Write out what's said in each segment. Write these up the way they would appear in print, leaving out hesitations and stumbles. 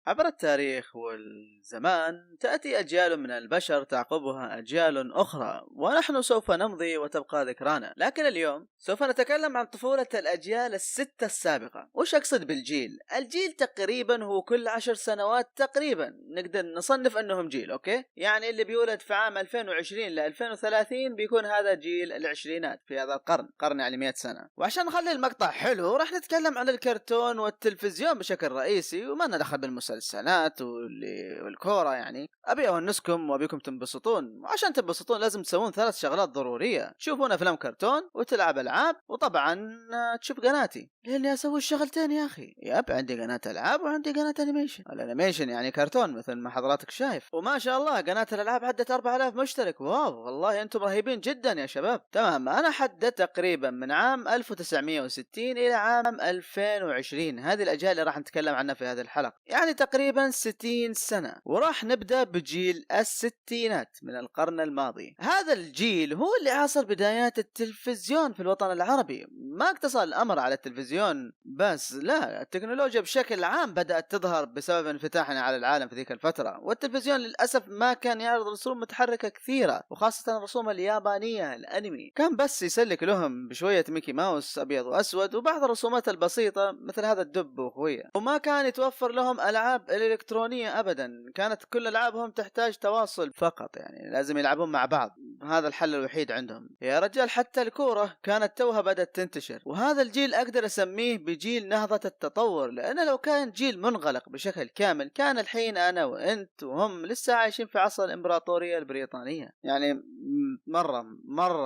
عبر التاريخ والزمان تأتي أجيال من البشر تعقبها أجيال أخرى، ونحن سوف نمضي وتبقى ذكرانا. لكن اليوم سوف نتكلم عن طفولة الأجيال الستة السابقة. وش أقصد بالجيل؟ الجيل تقريبا هو كل 10 سنوات تقريبا نقدر نصنف أنهم جيل. أوكي، يعني اللي بيولد في عام 2020 ل 2030 بيكون هذا جيل العشرينات في هذا القرن يعني 100 سنة. وعشان نخلي المقطع حلو راح نتكلم عن الكرتون والتلفزيون بشكل رئيسي، وما ندخل بالمسلسلات والكورة. يعني أبي أونسكم وأبيكم تنبسطون، وعشان تنبسطون لازم تسوون 3 شغلات ضرورية: تشوفون أفلام كرتون، وتلعب ألعاب، وطبعا تشوف قناتي، لأني أسوي الشغلتين يا أخي. ياب، عندي قناة ألعاب وعندي قناة أنيميشن. الأنيميشن يعني كرتون مثل ما حضراتك شايف، وما شاء الله قناة الألعاب عدت 4000 مشترك. واو والله أنتم رهيبين جدا يا شباب. تمام، أنا حددت تقريبا من عام 1960 إلى عام 2020، هذه الأجيال اللي راح نتكلم عنها في هذه الحلقة، يعني تقريبا 60 سنة. وراح نبدأ بجيل الستينات من القرن الماضي. هذا الجيل هو اللي عاصر بدايات التلفزيون في الوطن العربي. ما اقتصر الأمر على التلفزيون بس، لا، التكنولوجيا بشكل عام بدأت تظهر بسبب انفتاحنا على العالم في ذيك الفترة. والتلفزيون للأسف ما كان يعرض رسوم متحركة كثيرة، وخاصة الرسوم اليابانية الأنمي، كان بس يسلك لهم بشوية ميكي ماوس أبيض وأسود وبعض الرسومات البسيطة مثل هذا الدب وخويه. وما كان يتوفر لهم ألعاب إلكترونية أبدا، كانت كل ألعابهم تحتاج تواصل فقط، يعني لازم يلعبون مع بعض، هذا الحل الوحيد عندهم. يا رجال حتى الكورة كانت توها بدأت تنتشر. وهذا الجيل أقدر أسميه بجيل نهضة التطور، لأنه لو كان جيل منغلق بشكل كامل كان الحين أنا وأنت وهم لسه عايشين في عصر الإمبراطورية البريطانية. يعني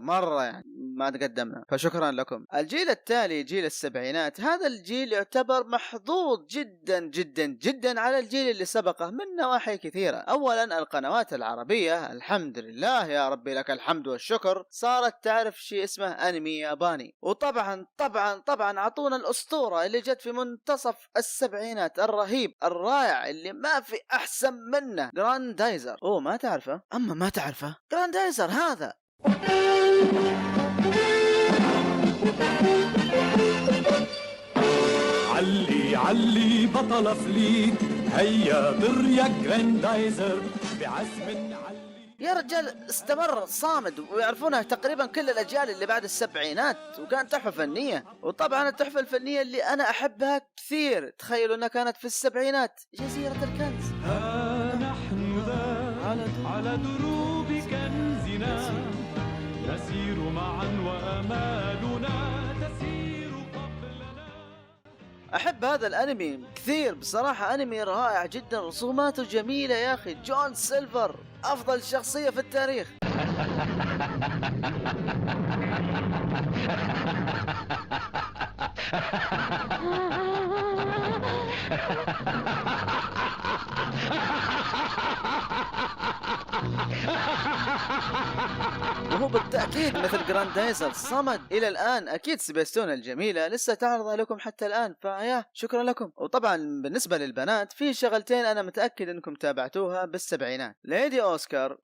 مرة يعني ما تقدمنا. فشكرا لكم. الجيل التالي جيل السبعينات. هذا الجيل يعتبر محظوظ جدا جدا جدا على الجيل اللي سبقه من نواحي كثيرة. أولا القنوات العربية، الحمد لله يا ربي لك الحمد والشكر، صارت تعرف شيء اسمه أنمي ياباني. وطبعا طبعا طبعا عطونا الأسطورة اللي جت في منتصف السبعينات، الرهيب الرائع اللي ما في أحسن منه، جراندايزر. ما تعرفه؟ أما ما تعرفه جراندايزر هذا. علي بطل فليك، هيا طر يا جراندايزر بعزم علي. يا رجال استمر صامد ويعرفونها تقريبا كل الأجيال اللي بعد السبعينات، وكانت تحفة فنية. وطبعا التحفة الفنية اللي أنا أحبها كثير، تخيلوا أنها كانت في السبعينات، جزيرة الكنز. ها نحن ذا على دروب كنزنا نسير معا وأمالنا تسير قبلنا. أحب هذا الأنمي كثير بصراحة، أنمي رائع جدا، رسوماته جميلة يا أخي. جون سيلفر أفضل شخصية في التاريخ. وهو بالتأكيد مثل جراندايزر صمد إلى الآن. أكيد سبيستون الجميلة لسه تعرضها لكم حتى الآن، فيا شكرا لكم. وطبعا بالنسبة للبنات في شغلتين أنا متأكد أنكم تابعتوها بالسبعينات: ليدي أوسكار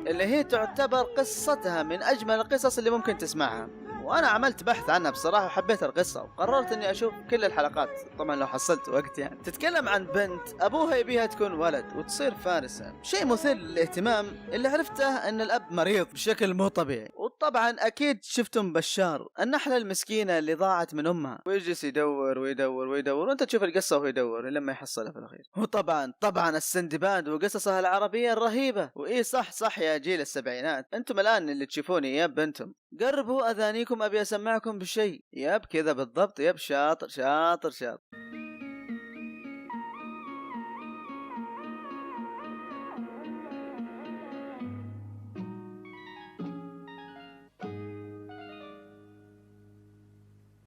اللي هي تعتبر قصتها من أجمل القصص اللي ممكن تسمعها. وأنا عملت بحث عنها بصراحة وحبيت القصة، وقررت أني أشوف كل الحلقات طبعا لو حصلت وقت. يعني تتكلم عن بنت أبوها يبيها تكون ولد وتصير فارسة. شيء مثير للاهتمام. اللي عرفته أن الأب مريض بشكل مو طبيعي. وطبعا أكيد شفتم بشار النحلة المسكينة اللي ضاعت من أمها، ويجلس يدور ويدور ويدور، وأنت تشوف القصة وهو يدور لما يحصلها في الأخير. وطبعا السندباد وقصصها العربية الرهيبة. وإيه صح يا جيل السبعينات، أنتم الآن اللي تشوفوني ياب أنتم قربوا أذانيكم أبي أسمعكم بشيء. ياب كذا بالضبط، ياب شاطر شاطر شاطر.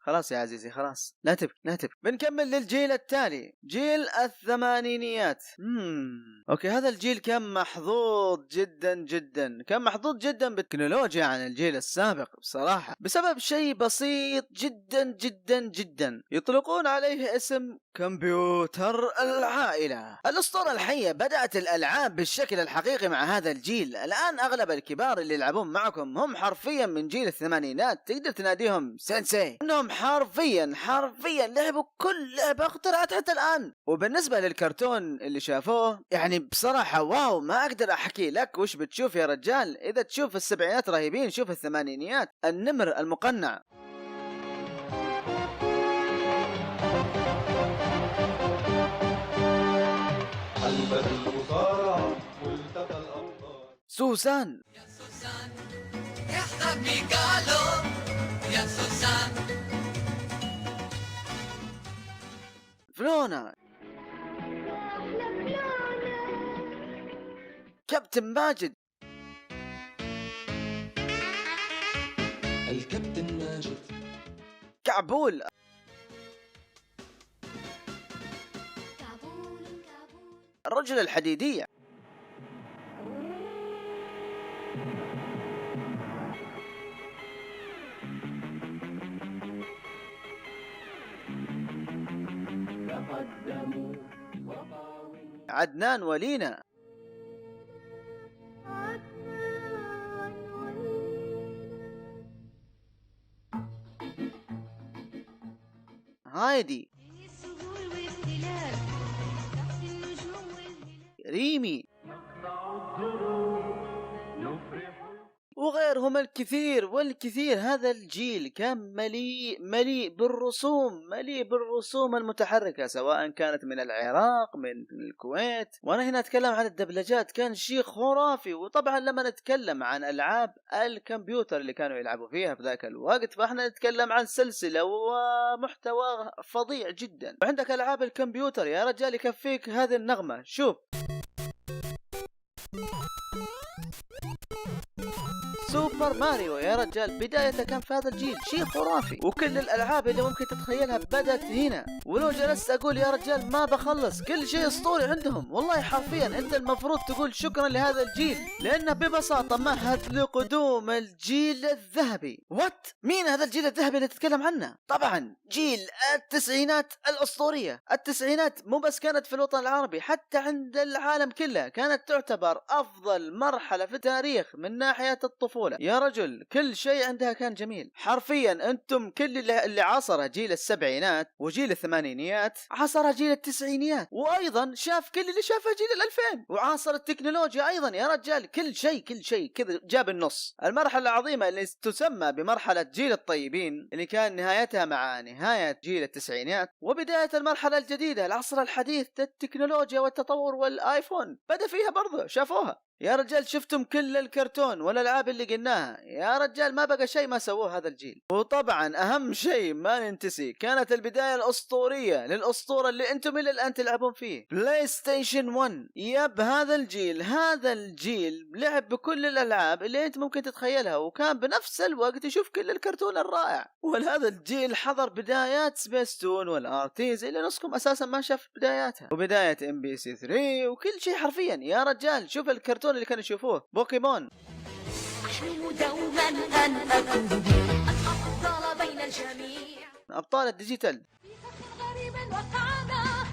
خلاص يا عزيزي خلاص، لا تبكي. بنكمل للجيل التالي، جيل الثمانينيات. اوكي هذا الجيل كان محظوظ جدا جدا، كان محظوظ جدا بالتكنولوجيا عن الجيل السابق بصراحة، بسبب شيء بسيط جدا جدا جدا يطلقون عليه اسم كمبيوتر العائلة. الأسطورة الحية. بدأت الألعاب بالشكل الحقيقي مع هذا الجيل. الآن أغلب الكبار اللي يلعبون معكم هم حرفيا من جيل الثمانينات، تقدر تناديهم سينسي، انهم حرفيا لعبوا كل لعبة اخترعت حتى الآن. وبالنسبة للكرتون اللي شافوه يعني بصراحة واو، ما أقدر أحكي لك وش بتشوف يا رجال. إذا تشوف السبعينات رهيبين، شوف الثمانينيات، النمر المقنع. حلبة المصارعة ملتقى الأبطال. سوسان. يا سوسان يحضر ميكالو يا سوسان. فلونا. كابتن ماجد. الكابتن ماجد. كعبول. الرجل الحديدية. عدنان ولينا. هايدي. ريمي. وغيرهم الكثير والكثير. هذا الجيل كان مليء بالرسوم المتحركة، سواء كانت من العراق من الكويت. وانا هنا اتكلم عن الدبلجات، كان شيء خرافي. وطبعا لما نتكلم عن العاب الكمبيوتر اللي كانوا يلعبوا فيها في ذاك الوقت، فاحنا نتكلم عن سلسلة ومحتوى فظيع جدا. وعندك العاب الكمبيوتر يا رجال يكفيك هذه النغمة. شوف سوبر ماريو يا رجال، بدايته كان في هذا الجيل شيء خرافي. وكل الألعاب اللي ممكن تتخيلها بدأت هنا. ولو جلست أقول يا رجال ما بخلص، كل شيء أسطوري عندهم. والله حرفيا أنت المفروض تقول شكرا لهذا الجيل، لأنه ببساطة مهد لقدوم الجيل الذهبي. وات؟ مين هذا الجيل الذهبي اللي تتكلم عنه؟ طبعا جيل التسعينات الأسطورية. التسعينات مو بس كانت في الوطن العربي، حتى عند العالم كله كانت تعتبر أفضل مرحلة في التاريخ من ناحية الطفولة يا رجل. كل شيء عندها كان جميل. حرفيا انتم كل اللي عاصر جيل السبعينات وجيل الثمانينيات عاصر جيل التسعينيات، وايضا شاف كل اللي شافه جيل الألفين، وعاصر التكنولوجيا ايضا يا رجال. كل شيء كذا جاب النص. المرحلة العظيمة اللي تسمى بمرحلة جيل الطيبين، اللي كان نهايتها مع نهاية جيل التسعينات وبداية المرحلة الجديدة، العصر الحديث، التكنولوجيا والتطور والايفون بدأ فيها برضه شافوها يا رجال. شفتم كل الكرتون والألعاب اللي قلناها يا رجال، ما بقى شيء ما سووه هذا الجيل. وطبعا أهم شيء ما ننتسي، كانت البداية الأسطورية للأسطورة اللي أنتم إلى الآن تلعبون فيه، بلاي ستيشن 1. يب هذا الجيل لعب بكل الألعاب اللي أنت ممكن تتخيلها، وكان بنفس الوقت يشوف كل الكرتون الرائع. وهذا الجيل حضر بدايات سبيستون والآرتيز اللي نصكم أساسا ما شاف بداياتها، وبداية MBC 3 وكل شيء حرفيا يا رجال. شوف الكرتون اللي كانوا يشوفوه بوكيمون. أحلم دوما أن أكون الأفضل بين الجميع. أبطال الديجيتال. في فخ غريب وقعنا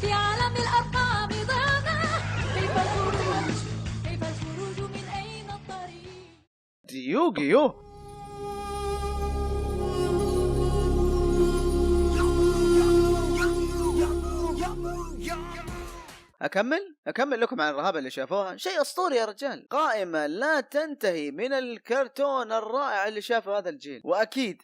في عالم الأرقام ضعنا. كيف الخروج من أين الطريق. يوغيو. أكمل لكم عن الرهابة اللي شافوها. شيء أسطوري يا رجال، قائمة لا تنتهي من الكرتون الرائع اللي شافه هذا الجيل. وأكيد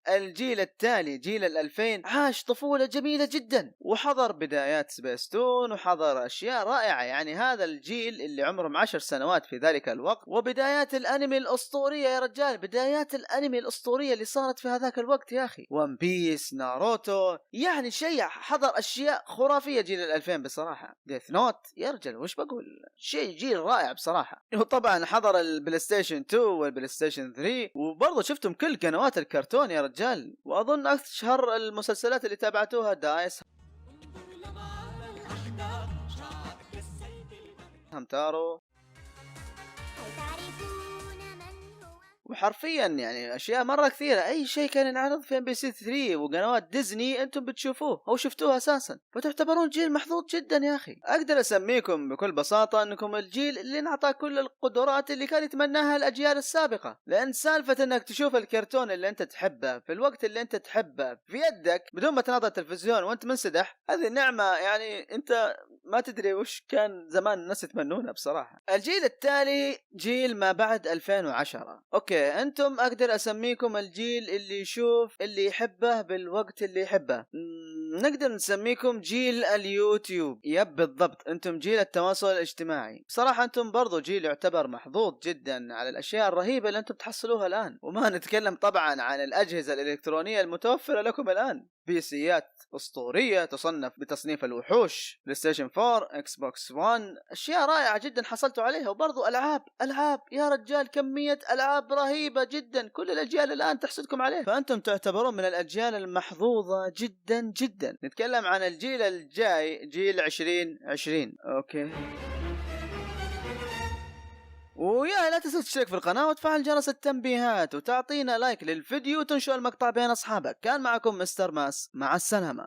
الجيل التالي جيل 2000 عاش طفولة جميلة جدا، وحضر بدايات سبيستون وحضر أشياء رائعة. يعني هذا الجيل اللي عمرهم 10 سنوات في ذلك الوقت، وبدايات الأنمي الأسطورية يا رجال، بدايات الأنمي الأسطورية اللي صارت في هذاك الوقت يا أخي. ون بيس، ناروتو، يعني شيء حضر أشياء خرافية جيل 2000 بصراحة. ديث نوت يا رجال وش بقول، شيء جيل رائع بصراحة. وطبعا حضر البلاي ستيشن 2 والبلاي ستيشن 3، وبرضه شفتم كل قنوات الكرتون يا رجال. وأظن أشهر المسلسلات اللي تابعتوها دايس. همتارو. وحرفيا يعني اشياء مره كثيره، اي شيء كان ينعرض في MBC 3 وقنوات ديزني انتم بتشوفوه او شفتوه اساسا، فتعتبرون جيل محظوظ جدا يا اخي. اقدر اسميكم بكل بساطه انكم الجيل اللي انعطى كل القدرات اللي كان يتمناها الاجيال السابقه، لان سالفه انك تشوف الكرتون اللي انت تحبه في الوقت اللي انت تحبه في يدك بدون ما تناظر التلفزيون وانت منسدح، هذه نعمه يعني انت ما تدري وش كان زمان الناس يتمنونها بصراحه. الجيل التالي جيل ما بعد 2010. اوكي انتم اقدر اسميكم الجيل اللي يشوف اللي يحبه بالوقت اللي يحبه. نقدر نسميكم جيل اليوتيوب. يب بالضبط، انتم جيل التواصل الاجتماعي. بصراحة انتم برضو جيل يعتبر محظوظ جدا على الاشياء الرهيبة اللي انتم تحصلوها الان، وما نتكلم طبعا عن الاجهزة الالكترونية المتوفرة لكم الان. بيسيات اسطورية تصنف بتصنيف الوحوش، بلاي ستيشن 4، اكس بوكس 1، اشياء رائعة جدا حصلتوا عليها. وبرضو العاب يا رجال، كمية العاب رهيبة جدا كل الاجيال الان تحسدكم عليه. فانتم تعتبرون من الاجيال المحظوظة جدا جدا. نتكلم عن الجيل الجاي، جيل 2020. اوكي، ويا لا تنسى تشترك في القناة وتفعل جرس التنبيهات وتعطينا لايك للفيديو وتنشر المقطع بين اصحابك. كان معكم مستر ماس، مع السلامة.